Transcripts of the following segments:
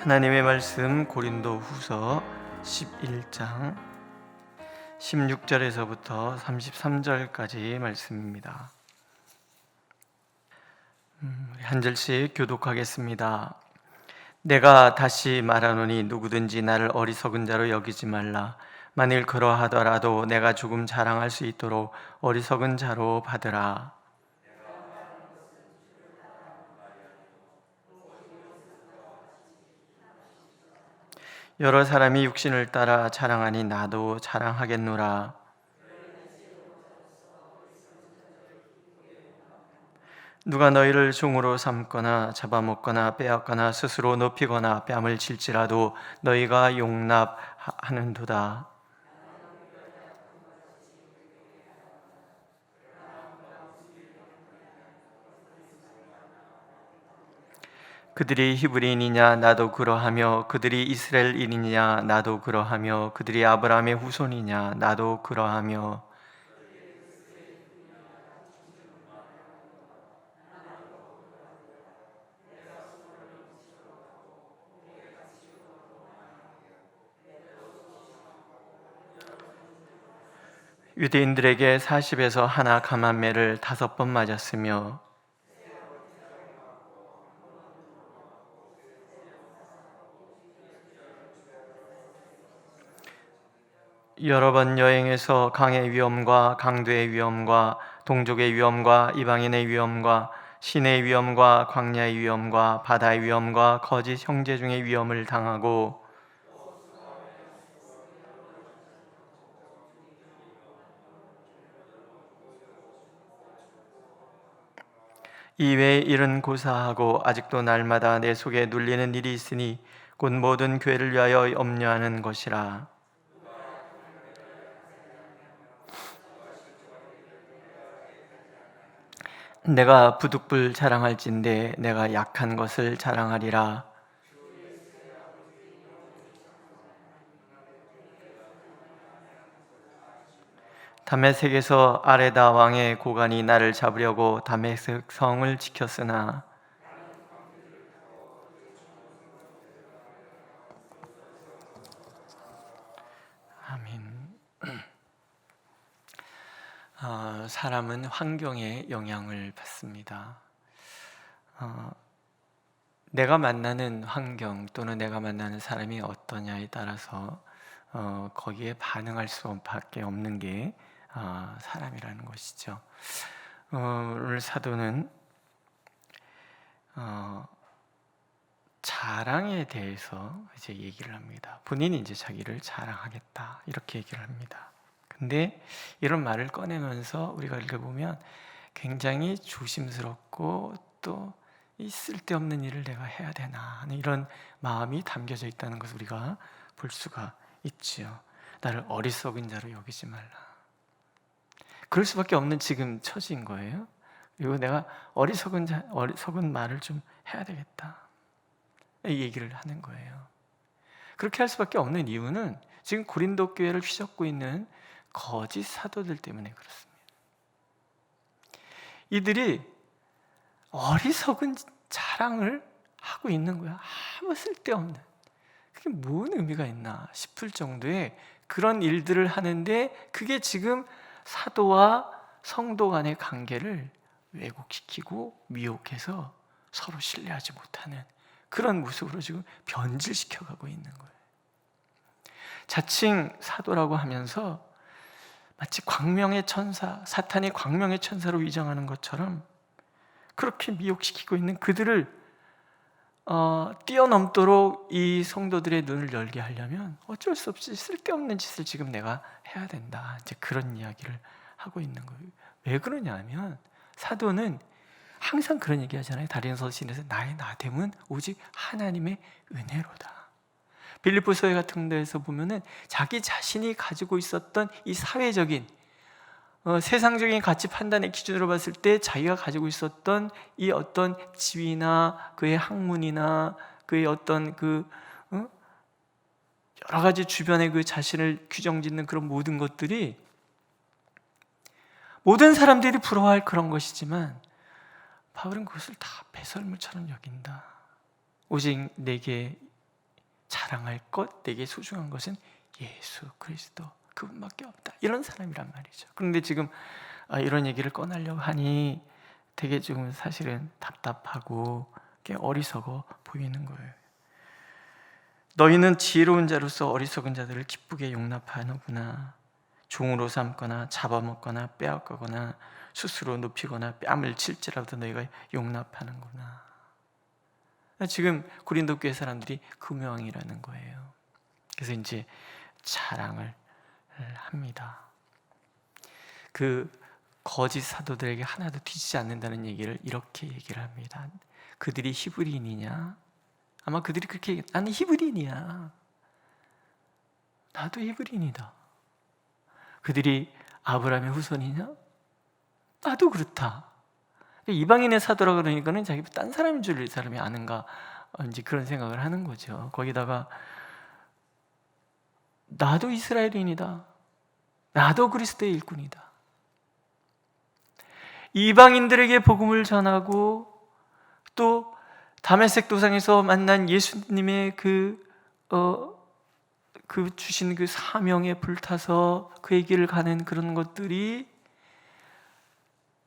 하나님의 말씀 고린도후서 11장 16절에서부터 33절까지 말씀입니다. 한 절씩 교독하겠습니다. 내가 다시 말하노니 누구든지 나를 어리석은 자로 여기지 말라. 만일 그러하더라도 내가 조금 자랑할 수 있도록 어리석은 자로 받으라. 여러 사람이 육신을 따라 자랑하니 나도 자랑하겠노라. 누가 너희를 종으로 삼거나 잡아먹거나 빼앗거나 스스로 높이거나 뺨을 칠지라도 너희가 용납하는도다. 그들이 히브리인이냐 나도 그러하며 그들이 이스라엘인이냐 나도 그러하며 그들이 아브라함의 후손이냐 나도 그러하며 유대인들에게 40에서 하나 감한 매를 5번 맞았으며 여러 번 여행해서 강의 위험과 강도의 위험과 동족의 위험과 이방인의 위험과 시내의 위험과 광야의 위험과 바다의 위험과 거짓 형제 중의 위험을 당하고 이외에 일은 고사하고 아직도 날마다 내 속에 눌리는 일이 있으니 곧 모든 교회를 위하여 염려하는 것이라. 내가 부득불 자랑할진대 내가 약한 것을 자랑하리라. 다메섹에서 아레다 왕의 고관이 나를 잡으려고 다메섹 성을 지켰으나 아멘. 사람은 환경에 영향을 받습니다. 내가 만나는 환경 또는 내가 만나는 사람이 어떠냐에 따라서 거기에 반응할 수밖에 없는 게 사람이라는 것이죠. 오늘 사도는 자랑에 대해서 이제 얘기를 합니다. 본인이 이제 자기를 자랑하겠다 이렇게 얘기를 합니다. 근데 이런 말을 꺼내면서 우리가 읽어보면 굉장히 조심스럽고 또 이 쓸데없는 일을 내가 해야 되나 하는 이런 마음이 담겨져 있다는 것을 우리가 볼 수가 있지요. 나를 어리석은 자로 여기지 말라. 그럴 수밖에 없는 지금 처지인 거예요. 그리고 내가 어리석은 말을 좀 해야 되겠다 이 얘기를 하는 거예요. 그렇게 할 수밖에 없는 이유는 지금 고린도 교회를 휘젓고 있는 거짓 사도들 때문에 그렇습니다. 이들이 어리석은 자랑을 하고 있는 거야. 아무 쓸데없는. 그게 뭔 의미가 있나 싶을 정도의 그런 일들을 하는데 그게 지금 사도와 성도 간의 관계를 왜곡시키고 미혹해서 서로 신뢰하지 못하는 그런 모습으로 지금 변질시켜가고 있는 거예요. 자칭 사도라고 하면서 마치 광명의 천사, 사탄이 광명의 천사로 위장하는 것처럼 그렇게 미혹시키고 있는 그들을 뛰어넘도록 이 성도들의 눈을 열게 하려면 어쩔 수 없이 쓸데없는 짓을 지금 내가 해야 된다. 이제 그런 이야기를 하고 있는 거예요. 왜 그러냐면 사도는 항상 그런 얘기 하잖아요. 다린서 시인에서 나의 나됨은 오직 하나님의 은혜로다. 빌립보서 같은 데에서 보면은 자기 자신이 가지고 있었던 이 사회적인 세상적인 가치 판단의 기준으로 봤을 때 자기가 가지고 있었던 이 어떤 지위나 그의 학문이나 그의 어떤 여러 가지 주변의 그 자신을 규정짓는 그런 모든 것들이 모든 사람들이 부러워할 그런 것이지만 바울은 그것을 다 배설물처럼 여긴다. 오직 내게 자랑할 것, 내게 소중한 것은 예수 그리스도 그분밖에 없다, 이런 사람이란 말이죠. 그런데 지금 이런 얘기를 꺼내려고 하니 되게 좀 사실은 답답하고 어리석어 보이는 거예요. 너희는 지혜로운 자로서 어리석은 자들을 기쁘게 용납하는구나. 종으로 삼거나 잡아먹거나 빼앗거나 스스로 눕히거나 뺨을 칠지라도 너희가 용납하는구나. 지금 고린도 교회 사람들이 그 모양이라는 거예요. 그래서 이제 자랑을 합니다. 그 거짓 사도들에게 하나도 뒤지지 않는다는 얘기를 이렇게 얘기를 합니다. 그들이 히브리인이냐? 아마 그들이 그렇게 얘기해. 나는 히브리인이야. 나도 히브리인이다. 그들이 아브라함의 후손이냐? 나도 그렇다. 이방인의 사도라 그러니까는 자기 딴 사람인 줄 이 사람이 아는가, 이제 그런 생각을 하는 거죠. 거기다가 나도 이스라엘인이다. 나도 그리스도의 일꾼이다. 이방인들에게 복음을 전하고 또 다메섹 도상에서 만난 예수님의 그 주신 그 사명에 불타서 그의 길을 가는 그런 것들이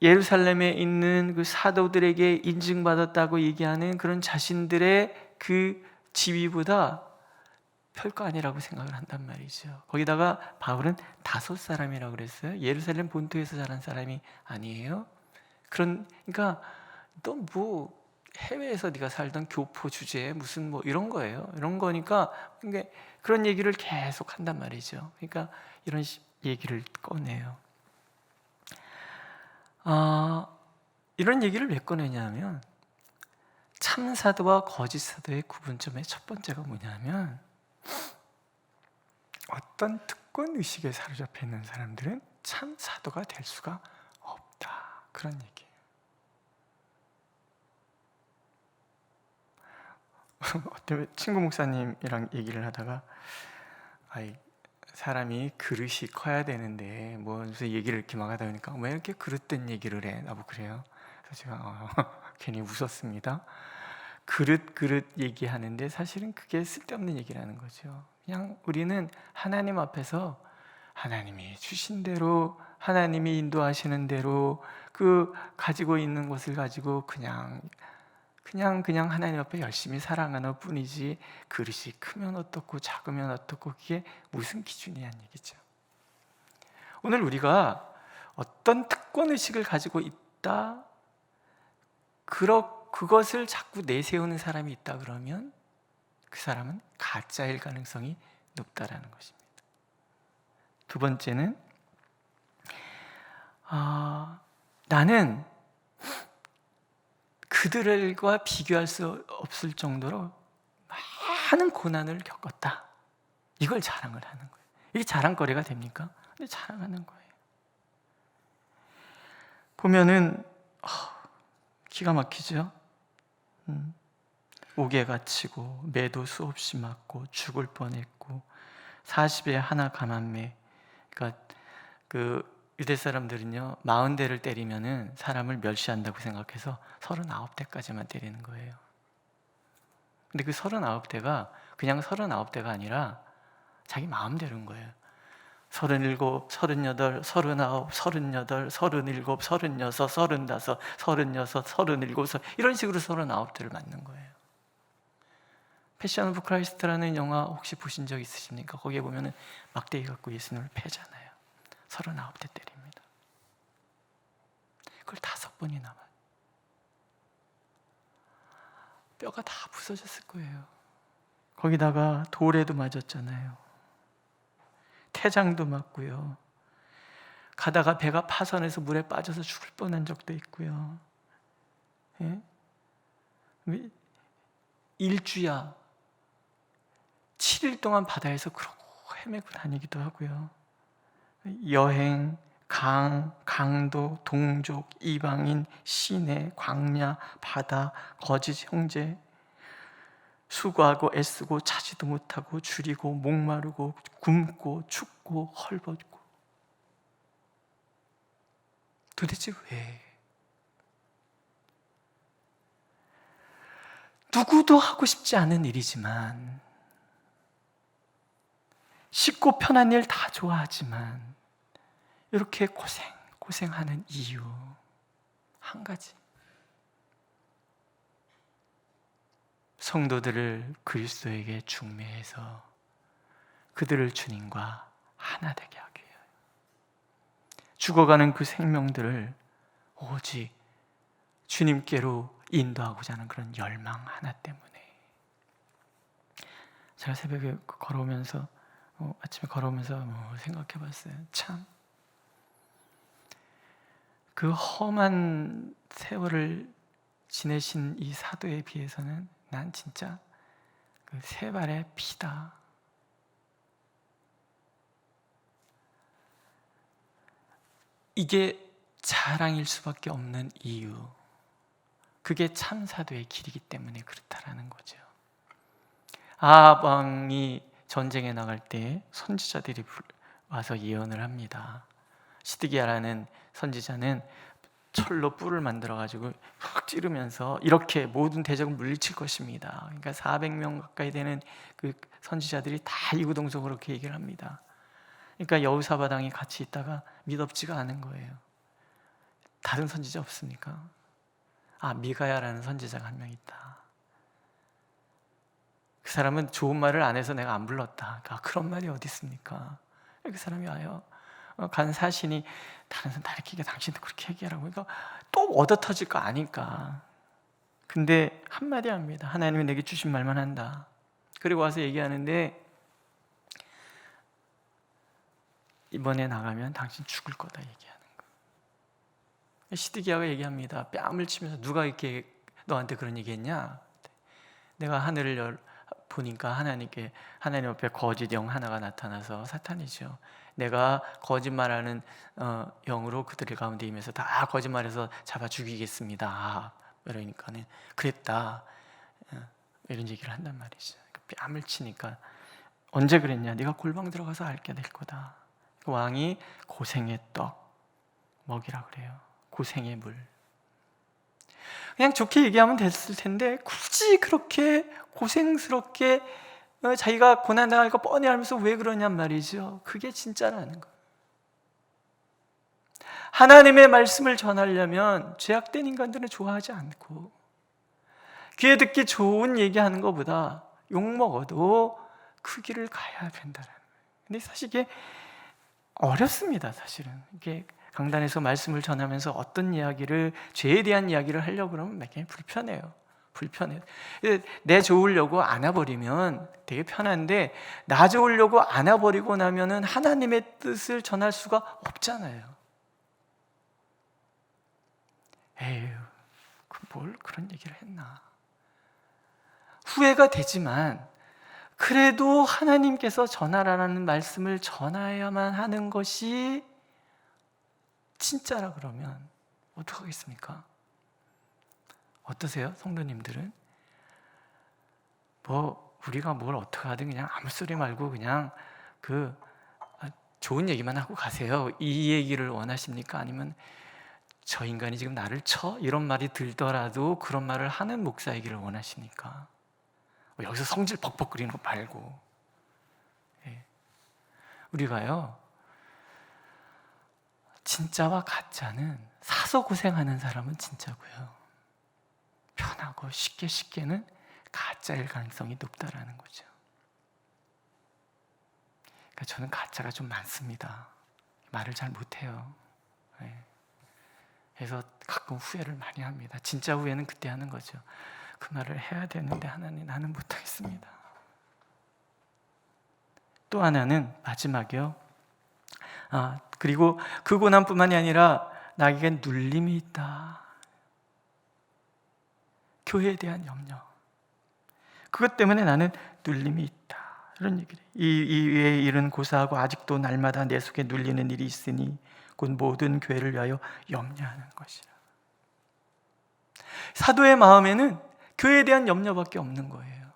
예루살렘에 있는 그 사도들에게 인증받았다고 얘기하는 그런 자신들의 그 지위보다 별거 아니라고 생각을 한단 말이죠. 거기다가 바울은 5사람이라고 그랬어요. 예루살렘 본토에서 자란 사람이 아니에요. 그러니까 너 뭐 해외에서 네가 살던 교포 주제에 무슨 뭐 이런 거예요. 이런 거니까 그런 얘기를 계속 한단 말이죠. 그러니까 이런 얘기를 꺼내요. 이런 얘기를 왜 꺼내냐면 참 사도와 거짓 사도의 구분점의 첫 번째가 뭐냐면 어떤 특권 의식에 사로잡혀 있는 사람들은 참 사도가 될 수가 없다, 그런 얘기예요. 어때 친구 목사님이랑 얘기를 하다가 사람이 그릇이 커야 되는데 뭐 무슨 얘기를 이렇게 막 하다 보니까 왜 이렇게 그릇된 얘기를 해? 나보고 그래요. 그래서 제가 괜히 웃었습니다. 그릇 얘기하는데 사실은 그게 쓸데없는 얘기라는 거죠. 그냥 우리는 하나님 앞에서 하나님이 주신 대로, 하나님이 인도하시는 대로 그 가지고 있는 것을 가지고 그냥 하나님 앞에 열심히 살아가는 뿐이지, 그릇이 크면 어떻고 작으면 어떻고 그게 무슨 기준이냐는 얘기죠. 오늘 우리가 어떤 특권의식을 가지고 있다, 그것을 자꾸 내세우는 사람이 있다 그러면 그 사람은 가짜일 가능성이 높다라는 것입니다. 두 번째는 나는 그들과 비교할 수 없을 정도로 많은 고난을 겪었다, 이걸 자랑을 하는 거예요. 이게 자랑거리가 됩니까? 근데 자랑하는 거예요. 보면은 기가 막히죠. 옥에 갇히고 매도 수없이 맞고 죽을 뻔했고 40에 하나 가만매. 그러니까 그 유대 사람들은요 40대를 때리면은 사람을 멸시한다고 생각해서 39대까지만 때리는 거예요. 근데 그 39대가 그냥 39대가 아니라 자기 마음대로인 거예요. 37, 38, 39, 38, 37, 36, 35, 36, 37 이런 식으로 39대를 맞는 거예요. 패션 오브 크라이스트라는 영화 혹시 보신 적 있으십니까? 거기에 보면은 막대기 갖고 예수님을 패잖아요. 39대 때립니다. 그걸 5번이나 맞아요. 뼈가 다 부서졌을 거예요. 거기다가 돌에도 맞았잖아요. 태장도 맞고요. 가다가 배가 파선해서 물에 빠져서 죽을 뻔한 적도 있고요. 예? 일주야 7일 동안 바다에서 그러고 헤매고 다니기도 하고요. 여행, 강도, 동족, 이방인, 시내, 광야, 바다, 거짓 형제, 수고하고 애쓰고 차지도 못하고 줄이고 목마르고 굶고 춥고 헐벗고. 도대체 왜? 누구도 하고 싶지 않은 일이지만 쉽고 편한 일 다 좋아하지만 이렇게 고생하는 이유 한 가지. 성도들을 그리스도에게 중매해서 그들을 주님과 하나 되게 하기 위하여 죽어가는 그 생명들을 오직 주님께로 인도하고자 하는 그런 열망 하나 때문에. 제가 새벽에 걸어오면서 아침에 걸어오면서 생각해 봤어요. 참 그 험한 세월을 지내신 이 사도에 비해서는 난 진짜 그 세 발의 피다. 이게 자랑일 수밖에 없는 이유, 그게 참 사도의 길이기 때문에 그렇다라는 거죠. 아합 왕이 전쟁에 나갈 때 선지자들이 와서 예언을 합니다. 시드기야라는 선지자는 철로 뿔을 만들어 가지고 확 찌르면서 이렇게 모든 대적을 물리칠 것입니다. 그러니까 400명 가까이 되는 그 선지자들이 다 이구동성으로 그렇게 얘기를 합니다. 그러니까 여호사밧 왕이 같이 있다가 믿업지가 않은 거예요. 다른 선지자 없습니까? 미가야라는 선지자가 한 명 있다. 그 사람은 좋은 말을 안 해서 내가 안 불렀다. 그런 말이 어디 있습니까? 그 사람이 와요. 간 사신이 다른 사람 다 이렇게 얘기해, 당신도 그렇게 얘기하라고. 그러니까 또 얻어 터질 거 아니까. 근데 한마디 합니다. 하나님이 내게 주신 말만 한다. 그리고 와서 얘기하는데, 이번에 나가면 당신 죽을 거다 얘기하는 거. 시드기야가 얘기합니다. 뺨을 치면서 누가 이렇게 너한테 그런 얘기했냐? 내가 하늘을 보니까 하나님 앞에 거짓 영 하나가 나타나서 사탄이죠. 내가 거짓말하는 영으로 그들 가운데 임해서 다 거짓말해서 잡아 죽이겠습니다. 그러니까는 그랬다. 이런 얘기를 한단 말이죠. 뺨을 치니까 언제 그랬냐? 네가 골방 들어가서 알게 될 거다. 왕이 고생의 떡 먹이라 그래요. 고생의 물. 그냥 좋게 얘기하면 됐을 텐데 굳이 그렇게 고생스럽게 자기가 고난당할 거 뻔히 알면서 왜 그러냔 말이죠. 그게 진짜라는 거예요. 하나님의 말씀을 전하려면 죄악된 인간들은 좋아하지 않고 귀에 듣기 좋은 얘기하는 것보다 욕먹어도 그 길을 가야 된다는 거예요. 근데 사실 이게 어렵습니다. 사실은 이게 강단에서 말씀을 전하면서 어떤 이야기를, 죄에 대한 이야기를 하려고 그러면 굉장히 불편해요. 내 좋으려고 안아버리면 되게 편한데, 나 좋으려고 안아버리고 나면은 하나님의 뜻을 전할 수가 없잖아요. 에휴, 뭘 그런 얘기를 했나. 후회가 되지만 그래도 하나님께서 전하라는 말씀을 전해야만 하는 것이 진짜라 그러면 어떡하겠습니까? 어떠세요? 성도님들은? 우리가 뭘 어떻게 하든 그냥 아무 소리 말고 그냥 좋은 얘기만 하고 가세요. 이 얘기를 원하십니까? 아니면 저 인간이 지금 나를 쳐? 이런 말이 들더라도 그런 말을 하는 목사이기를 원하십니까? 여기서 성질 벅벅거리는 거 말고. 우리가요, 진짜와 가짜는 사서 고생하는 사람은 진짜고요, 편하고 쉽게는 가짜일 가능성이 높다라는 거죠. 그러니까 저는 가짜가 좀 많습니다. 말을 잘 못해요. 그래서 가끔 후회를 많이 합니다. 진짜 후회는 그때 하는 거죠. 그 말을 해야 되는데 하나님, 나는 못하겠습니다. 또 하나는 마지막이요. 그리고 그 고난뿐만이 아니라 나에겐 눌림이 있다. 교회에 대한 염려. 그것 때문에 나는 눌림이 있다. 이런 얘기를 해요. 이 외의 일은 고사하고 아직도 날마다 내 속에 눌리는 일이 있으니 곧 모든 교회를 위하여 염려하는 것이라. 사도의 마음에는 교회에 대한 염려밖에 없는 거예요.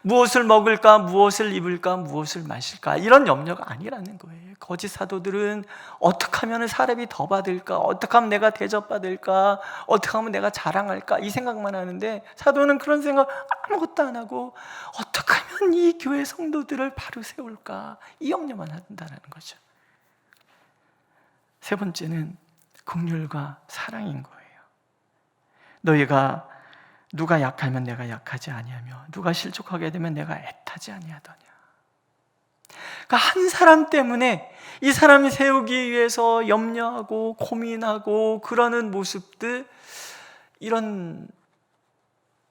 무엇을 먹을까, 무엇을 입을까, 무엇을 마실까, 이런 염려가 아니라는 거예요. 거짓 사도들은 어떻게 하면 사람이 더 받을까, 어떻게 하면 내가 대접받을까, 어떻게 하면 내가 자랑할까, 이 생각만 하는데, 사도는 그런 생각 아무것도 안 하고 어떻게 하면 이 교회 성도들을 바로 세울까, 이 염려만 한다는 거죠. 세 번째는 긍휼과 사랑인 거예요. 너희가 누가 약하면 내가 약하지 아니하며 누가 실족하게 되면 내가 애타지 아니하더냐. 그러니까 한 사람 때문에 이 사람이 세우기 위해서 염려하고 고민하고 그러는 모습들, 이런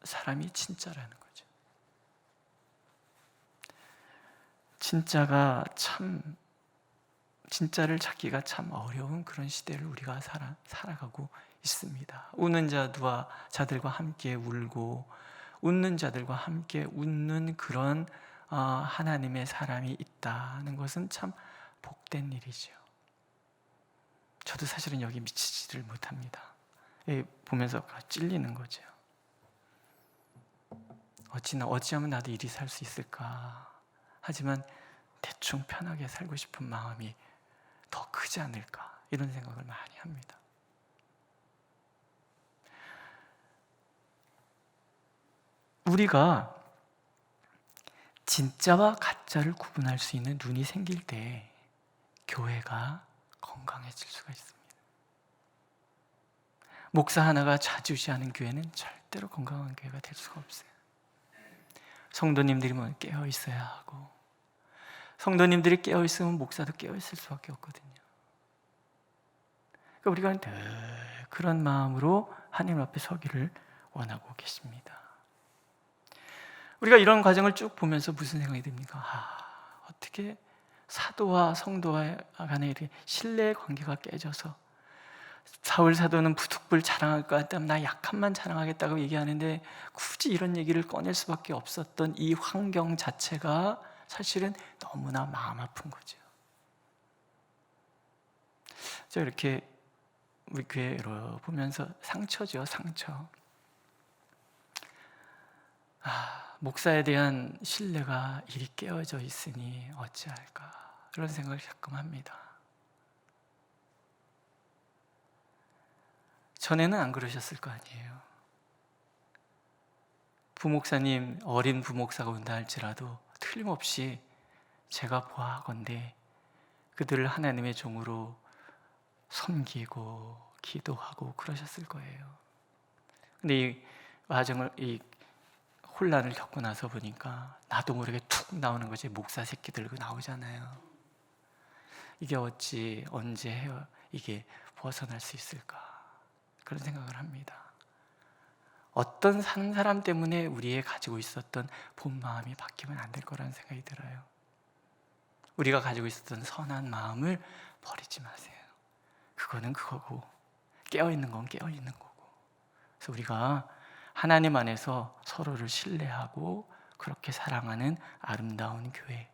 사람이 진짜라는 거죠. 진짜를 찾기가 참 어려운 그런 시대를 우리가 살아가고 있습니다. 우는 자들과 함께 울고 웃는 자들과 함께 웃는 그런 하나님의 사람이 있다는 것은 참 복된 일이죠. 저도 사실은 여기 미치지를 못합니다. 보면서 찔리는 거죠. 어찌하면 나도 이리 살 수 있을까. 하지만 대충 편하게 살고 싶은 마음이 더 크지 않을까, 이런 생각을 많이 합니다. 우리가 진짜와 가짜를 구분할 수 있는 눈이 생길 때 교회가 건강해질 수가 있습니다. 목사 하나가 좌지우지하는 교회는 절대로 건강한 교회가 될 수가 없어요. 성도님들이 깨어 있어야 하고, 성도님들이 깨어 있으면 목사도 깨어 있을 수밖에 없거든요. 그러니까 우리가 늘 그런 마음으로 하나님 앞에 서기를 원하고 계십니다. 우리가 이런 과정을 쭉 보면서 무슨 생각이 듭니까? 어떻게 사도와 성도 간의 신뢰의 관계가 깨져서, 사울 사도는 부득불 자랑할 것 같다면 나 약함만 자랑하겠다고 얘기하는데 굳이 이런 얘기를 꺼낼 수밖에 없었던 이 환경 자체가 사실은 너무나 마음 아픈 거죠. 저 이렇게 우리 교회로 보면서 상처죠, 상처. 목사에 대한 신뢰가 이리 깨어져 있으니 어찌할까, 그런 생각을 가끔 합니다. 전에는 안 그러셨을 거 아니에요. 부목사님, 어린 부목사가 온다 할지라도 틀림없이 제가 보아하건대 그들을 하나님의 종으로 섬기고 기도하고 그러셨을 거예요. 근데 이 혼란을 겪고 나서 보니까 나도 모르게 툭 나오는 거지. 목사 새끼들 나오잖아요. 이게 언제 이게 벗어날 수 있을까, 그런 생각을 합니다. 어떤 한 사람 때문에 우리의 가지고 있었던 본 마음이 바뀌면 안 될 거라는 생각이 들어요. 우리가 가지고 있었던 선한 마음을 버리지 마세요. 그거는 그거고, 깨어있는 건 깨어있는 거고. 그래서 우리가 하나님 안에서 서로를 신뢰하고 그렇게 사랑하는 아름다운 교회,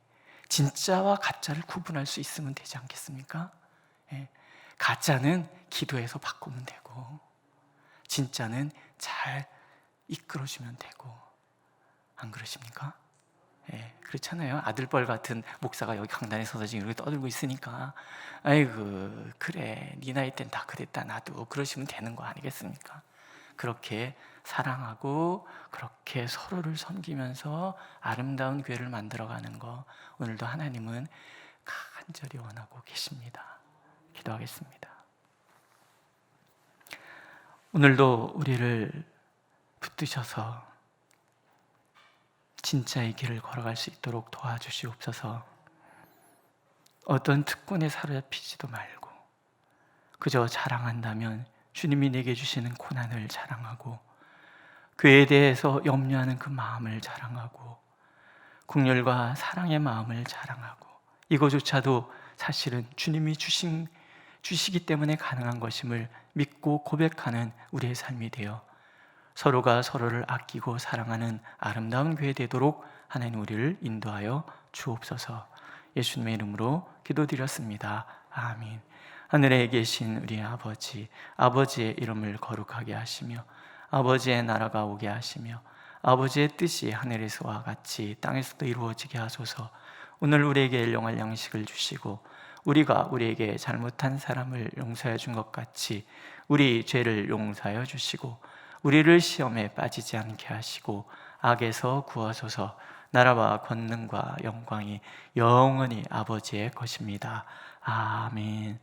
진짜와 가짜를 구분할 수 있으면 되지 않겠습니까? 가짜는 기도해서 바꾸면 되고, 진짜는 잘 이끌어주면 되고, 안 그러십니까? 그렇잖아요. 아들뻘 같은 목사가 여기 강단에 서서 지금 이렇게 떠들고 있으니까 아이고 그래, 네 나이 땐 다 그랬다 나도, 그러시면 되는 거 아니겠습니까? 그렇게 사랑하고 그렇게 서로를 섬기면서 아름다운 교회를 만들어가는 거, 오늘도 하나님은 간절히 원하고 계십니다. 기도하겠습니다. 오늘도 우리를 붙드셔서 진짜의 길을 걸어갈 수 있도록 도와주시옵소서. 어떤 특권에 사로잡히지도 말고 그저 자랑한다면 주님이 내게 주시는 고난을 자랑하고, 교회에 대해서 염려하는 그 마음을 자랑하고, 긍휼과 사랑의 마음을 자랑하고, 이거조차도 사실은 주님이 주시기 때문에 가능한 것임을 믿고 고백하는 우리의 삶이 되어 서로가 서로를 아끼고 사랑하는 아름다운 교회 되도록 하나님 우리를 인도하여 주옵소서. 예수님의 이름으로 기도드렸습니다. 아멘. 하늘에 계신 우리 아버지의 이름을 거룩하게 하시며 아버지의 나라가 오게 하시며 아버지의 뜻이 하늘에서와 같이 땅에서도 이루어지게 하소서. 오늘 우리에게 일용할 양식을 주시고 우리가 우리에게 잘못한 사람을 용서해 준 것 같이 우리 죄를 용서하여 주시고 우리를 시험에 빠지지 않게 하시고 악에서 구하소서. 나라와 권능과 영광이 영원히 아버지의 것입니다. 아멘.